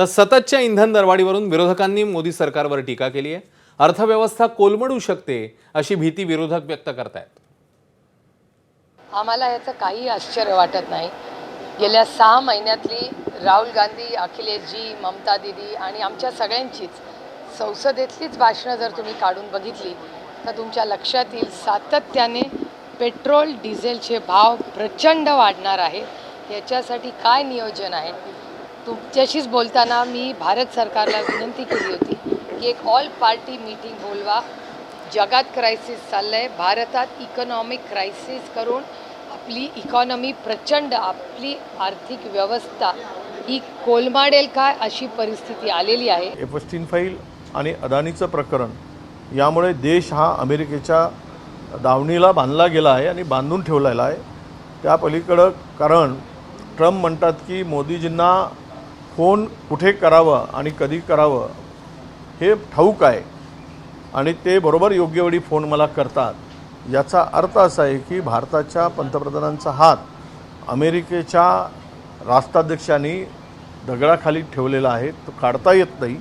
तर सततच्या इंधन दरवाढीवरून विरोधकांनी मोदी सरकारवर टीका केली आहे। अर्थव्यवस्था कोलमडू शकते अशी भीती विरोधक व्यक्त करतायत। आम्हाला याचं काही आश्चर्य वाटत नाही। गेल्या 6 महिन्यातली राहुल गांधी, अखिलेशजी, ममता दीदी आणि आमच्या सगळ्यांचीच संसदेतलीच भाषणं जर तुम्ही काढून बघितली तर तुमच्या लक्षात येईल सातत्याने पेट्रोल डिझेलचे भाव प्रचंड वाढणार आहेत। याच्यासाठी काय नियोजन आहे? तुमच्याशीच बोलताना मी भारत सरकारला विनंती केली होती की एक ऑल पार्टी मीटिंग बोलवा। जगात क्रायसिस चाललंय, भारतात इकॉनॉमिक क्रायसिस करून आपली इकॉनॉमी प्रचंड, आपली आर्थिक व्यवस्था ही कोलमाडेल काय अशी परिस्थिती आलेली आहे। एपस्टीन फाईल आणि अदानीचं प्रकरण यामुळे देश हा अमेरिकेच्या दावणीला बांधला गेला आहे आणि बांधून ठेवलेला आहे। त्या पलीकडं कारण ट्रम्प म्हणतात की मोदीजींना फोन कुठे करावं आणि कधी करावं हे ठाऊक आहे आणि ते बरोबर योग्य वेळी फोन मला करतात। याचा अर्थ असा आहे की भारताच्या पंतप्रधानांचा हात अमेरिकेच्या राष्ट्राध्यक्षांनी दगडाखाली ठेवलेला आहे, तो काढता येत नाही।